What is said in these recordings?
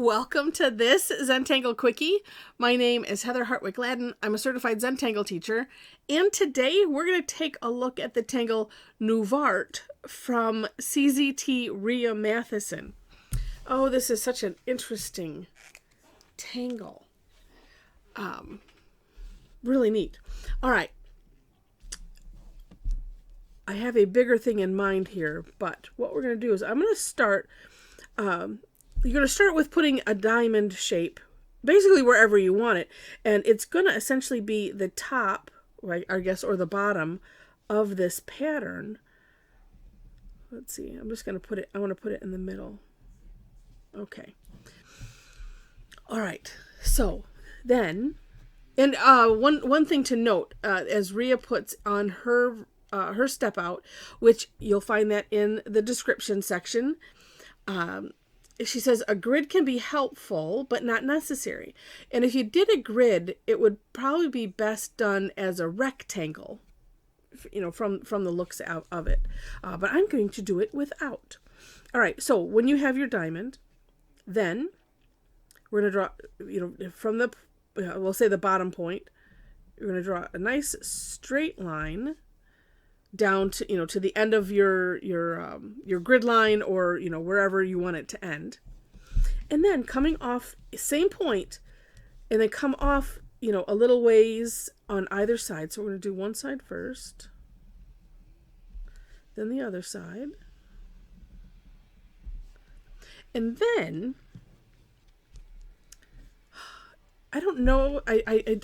Welcome to this Zentangle Quickie. My name is Heather Hartwick Gladden. I'm a certified Zentangle teacher. And today we're going to take a look at the tangle Nouvart from CZT Ria Matheussen. Oh, this is such an interesting tangle. Really neat. All right. I have a bigger thing in mind here, but what we're going to do is I'm going to start... you're going to start with putting a diamond shape, basically wherever you want it. And it's going to essentially be the top, right, I guess, or the bottom of this pattern. Let's see. I'm just going to put it, I want to put it in the middle. Okay. All right. So then, and one thing to note, as Ria puts on her step out, which you'll find that in the description section, she says a grid can be helpful, but not necessary. And if you did a grid, it would probably be best done as a rectangle, you know, from the looks of it. But I'm going to do it without. All right, so when you have your diamond, then we're going to draw, you know, from the, we'll say the bottom point, you're going to draw a nice straight line down to, you know, to the end of your grid line, or, you know, wherever you want it to end. And then coming off same point, and then come off, you know, a little ways on either side. So we're going to do one side first, then the other side. And then I don't know, I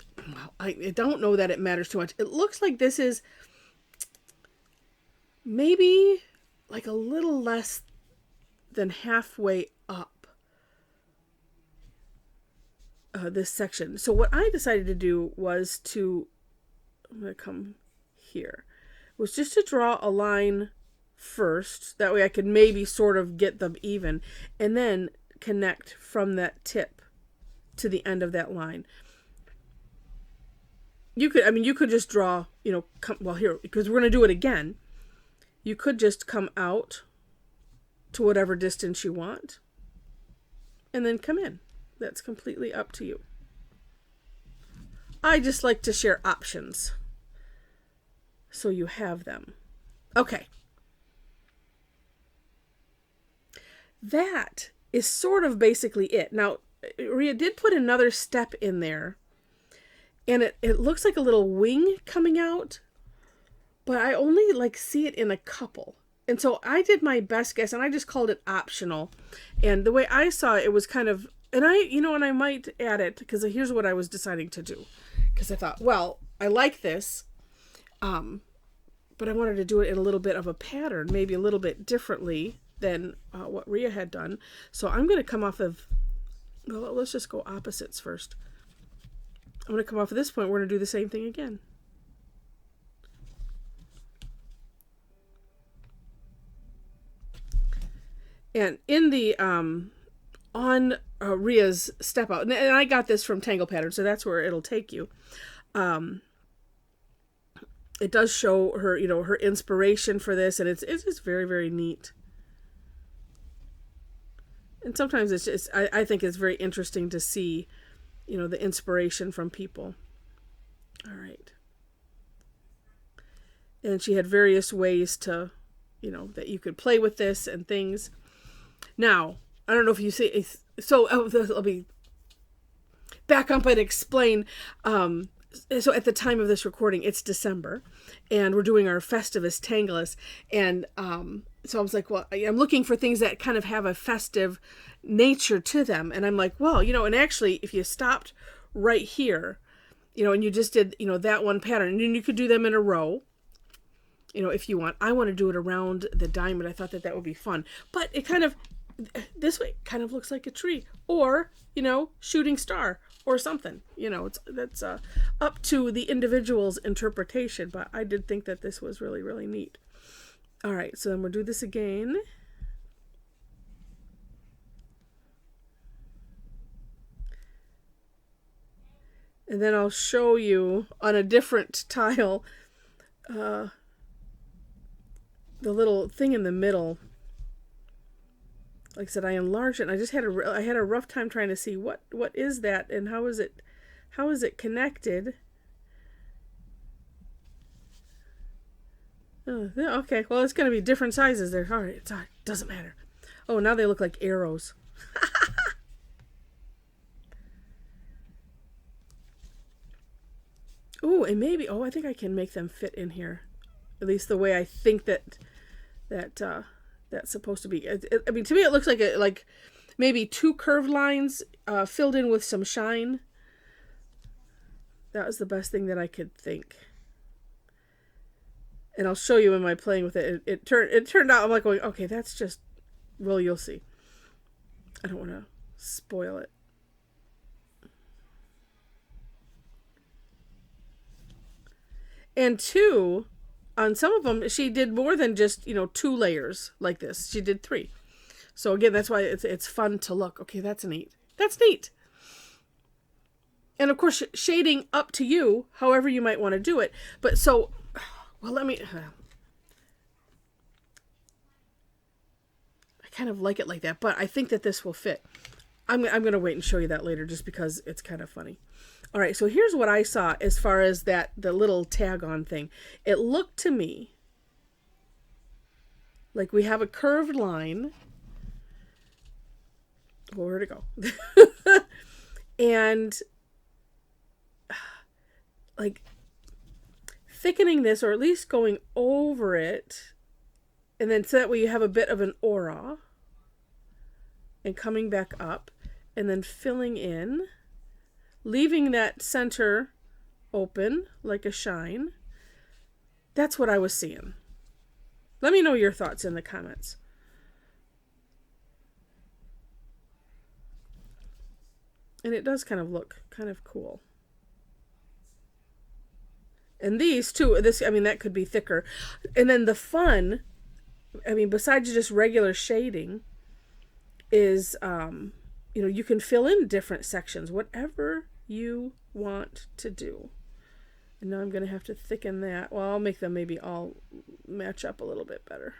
don't know that it matters too much. It looks like this is maybe like a little less than halfway up this section. So what I decided to do was to, I'm going to come here, was just to draw a line first. That way I could maybe sort of get them even, and then connect from that tip to the end of that line. You could, I mean, you could just draw, you know, well here, because we're going to do it again. You could just come out to whatever distance you want and then come in. That's completely up to you. I just like to share options so you have them. Okay. That is sort of basically it. Now, Ria did put another step in there, and it looks like a little wing coming out, but I only like see it in a couple. And so I did my best guess, and I just called it optional. And the way I saw it, it was kind of, and I might add it, because here's what I was deciding to do. Because I thought, well, I like this, but I wanted to do it in a little bit of a pattern, maybe a little bit differently than what Ria had done. So I'm going to come off of, well, let's just go opposites first. I'm going to come off of this point. We're going to do the same thing again. And in the, on Ria's step out, and I got this from Tangle Pattern, so that's where it'll take you. It does show her, you know, her inspiration for this, and it's just very, very neat. And sometimes it's just, I think it's very interesting to see, you know, the inspiration from people. All right. And she had various ways to, you know, that you could play with this and things. Now, I don't know if you see, so let me back up and explain. So at the time of this recording, it's December, and we're doing our Festivus Tanglus, and so I was like, well, I'm looking for things that kind of have a festive nature to them, and I'm like, well, you know, and actually, if you stopped right here, you know, and you just did, you know, that one pattern, and then you could do them in a row, you know, if you want. I want to do it around the diamond. I thought that would be fun, but it kind of, this way, kind of looks like a tree, or, you know, shooting star, or something, you know, that's up to the individual's interpretation, but I did think that this was really, really neat. All right, so then we'll do this again. And then I'll show you on a different tile the little thing in the middle. like I said, I enlarged it, and I just had I had a rough time trying to see what is that and how is it connected. Okay, well, it's going to be different sizes there. All right, it doesn't matter. Oh, now they look like arrows. Oh, and maybe, I think I can make them fit in here. At least the way I think that's supposed to be. I mean, to me, it looks like maybe two curved lines filled in with some shine. That was the best thing that I could think. And I'll show you in my playing with it. It turned out, I'm like going, okay, that's just, well, you'll see. I don't want to spoil it. And two, on some of them, she did more than just, 2 layers like this. She did 3. So again, that's why it's fun to look. Okay, that's neat. That's neat. And of course, shading up to you, however you might want to do it. But so, well, let me, I kind of like it like that, but I think that this will fit. I'm going to wait and show you that later just because it's kind of funny. All right, so here's what I saw as far as the little tag on thing. It looked to me like we have a curved line. Well, where'd it go? And like thickening this, or at least going over it, and then so that way you have a bit of an aura, and coming back up, and then filling in, leaving that center open like a shine. That's what I was seeing. Let me know your thoughts in the comments. And it does kind of look kind of cool. And these too, that could be thicker. And then the fun, besides just regular shading, is, you can fill in different sections, whatever you want to do. And now I'm going to have to thicken that. Well, I'll make them maybe all match up a little bit better.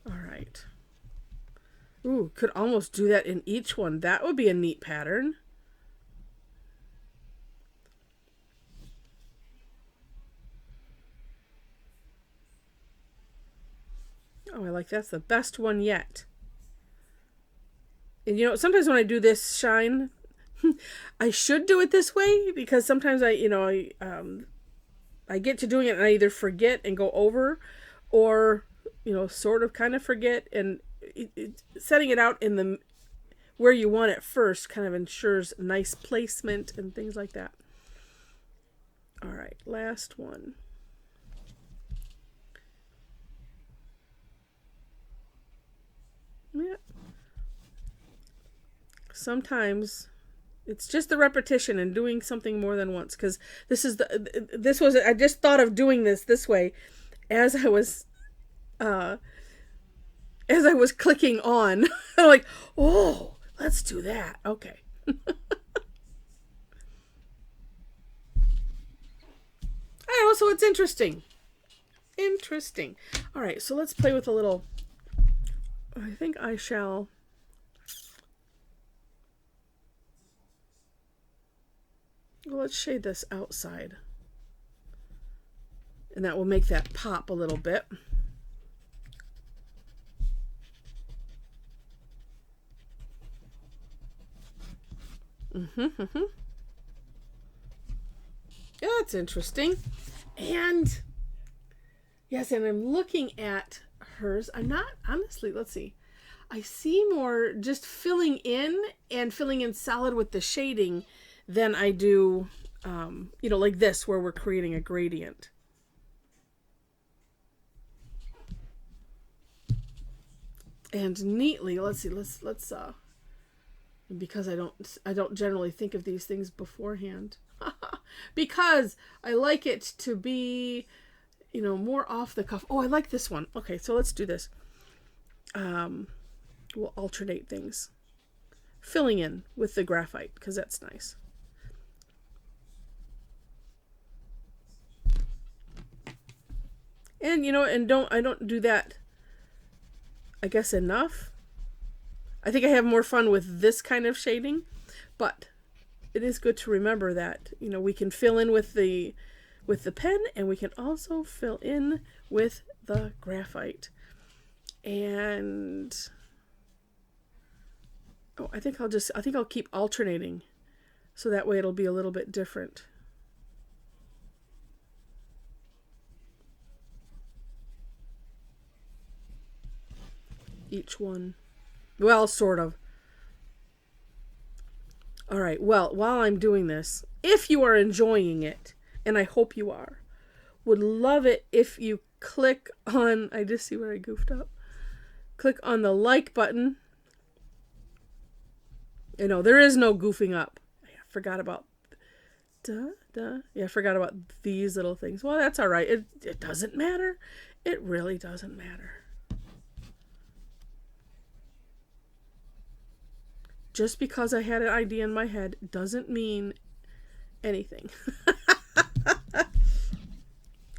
All right. Ooh, could almost do that in each one. That would be a neat pattern. Oh, I like that's the best one yet. And sometimes when I do this shine, I should do it this way because sometimes I get to doing it and I either forget and go over, or sort of kind of forget, and setting it out in where you want it first kind of ensures nice placement and things like that. All right, last one. Yeah. Sometimes it's just the repetition and doing something more than once, because I just thought of doing this way as I was clicking on. I'm like, oh, let's do that. Okay. I don't know, so it's interesting. All right, so let's play with a little. I think I shall. Well, let's shade this outside. And that will make that pop a little bit. Yeah, that's interesting. And yes, and I'm looking at hers. I'm not, honestly, let's see. I see more just filling in solid with the shading than I do, like this, where we're creating a gradient. And neatly, let's see, let's because I don't generally think of these things beforehand. Because I like it to be, more off the cuff. Oh, I like this one. Okay, so let's do this. We'll alternate things. Filling in with the graphite, because that's nice. And, I don't do that, I guess, enough. I think I have more fun with this kind of shading, but it is good to remember that, we can fill in with the pen, and we can also fill in with the graphite. And I think I'll keep alternating, so that way it'll be a little bit different. Each one. Well, sort of. All right. Well, while I'm doing this, if you are enjoying it, and I hope you are, would love it if you click on, I just see where I goofed up. Click on the like button. There is no goofing up. I forgot about I forgot about these little things. Well, that's all right. It doesn't matter. It really doesn't matter. Just because I had an idea in my head doesn't mean anything.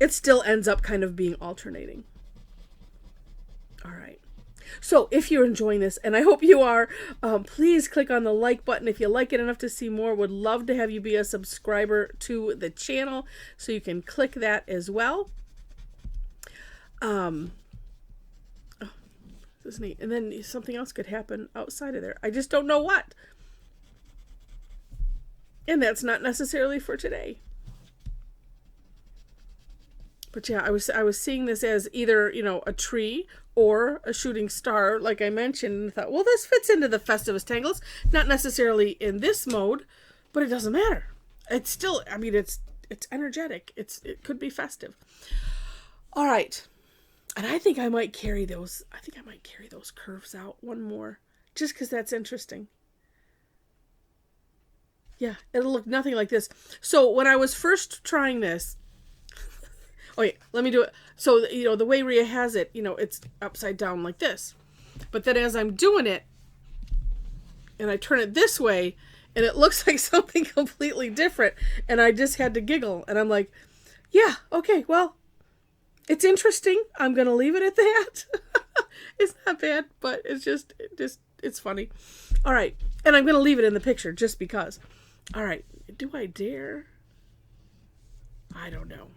It still ends up kind of being alternating. All right. So if you're enjoying this, and I hope you are, please click on the like button if you like it enough to see more. Would love to have you be a subscriber to the channel, so you can click that as well. This is neat. And then something else could happen outside of there. I just don't know what. And that's not necessarily for today. But yeah, I was seeing this as either, a tree or a shooting star, like I mentioned, and thought, well, this fits into the Festivus tangles. Not necessarily in this mode, but it doesn't matter. It's still, it's energetic. It could be festive. All right. And I think I might carry those curves out one more, just because that's interesting. Yeah, it'll look nothing like this. So when I was first trying this, let me do it. So, the way Ria has it, it's upside down like this. But then as I'm doing it, and I turn it this way, and it looks like something completely different, and I just had to giggle. And I'm like, yeah, okay, well, it's interesting. I'm going to leave it at that. It's not bad, but it's funny. All right. And I'm going to leave it in the picture just because. All right. Do I dare? I don't know.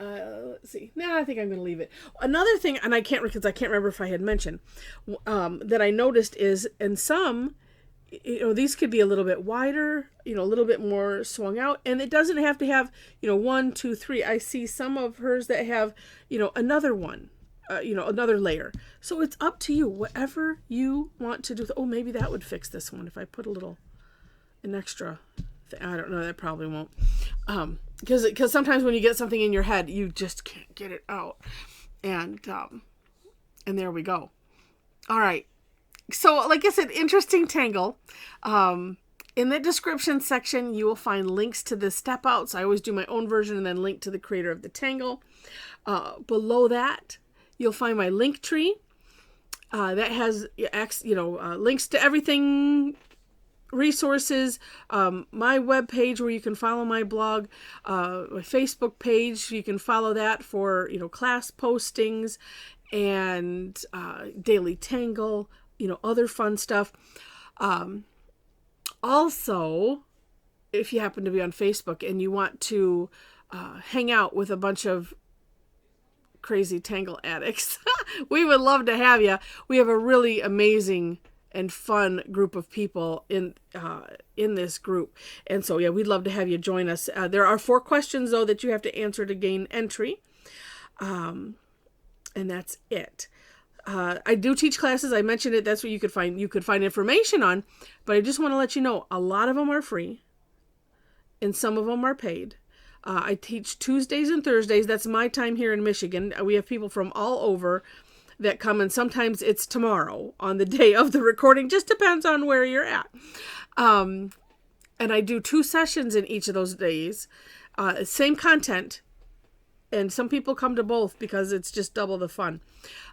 Let's see. I think I'm going to leave it. Another thing, and I can't remember if I had mentioned, that I noticed is in some, these could be a little bit wider, a little bit more swung out, and it doesn't have to have, 1, 2, 3. I see some of hers that have, another one, another layer. So it's up to you, whatever you want to do. Oh, maybe that would fix this one if I put an extra thing. I don't know, that probably won't. Because sometimes when you get something in your head, you just can't get it out. And there we go. All right. So, like I said, interesting tangle. In the description section, you will find links to the step outs. I always do my own version and then link to the creator of the tangle. Below that, you'll find my link tree. That has links to everything, resources, my webpage where you can follow my blog, my Facebook page. You can follow that for class postings and daily tangle. Other fun stuff. Also, if you happen to be on Facebook and you want to hang out with a bunch of crazy tangle addicts, we would love to have you. We have a really amazing and fun group of people in this group. And so, yeah, we'd love to have you join us. There are 4 questions, though, that you have to answer to gain entry. And that's it. I do teach classes. I mentioned it. That's what you could find information on. But I just want to let you know, a lot of them are free and some of them are paid. I teach Tuesdays and Thursdays. That's my time here in Michigan. We have people from all over that come, and sometimes it's tomorrow on the day of the recording. Just depends on where you're at. And I do 2 sessions in each of those days. Same content. And some people come to both because it's just double the fun.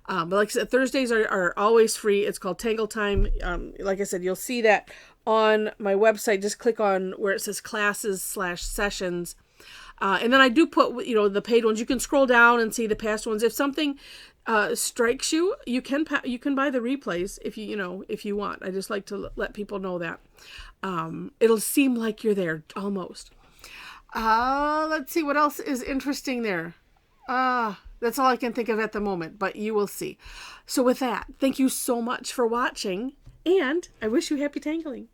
But like I said, Thursdays are always free. It's called Tangle Time. Like I said, you'll see that on my website. Just click on where it says classes/sessions. And then I do put, the paid ones. You can scroll down and see the past ones. If something strikes you, you can buy the replays if you want. I just like to let people know that. It'll seem like you're there almost. Let's see what else is interesting there. That's all I can think of at the moment, but you will see. So with that, thank you so much for watching, and I wish you happy tangling.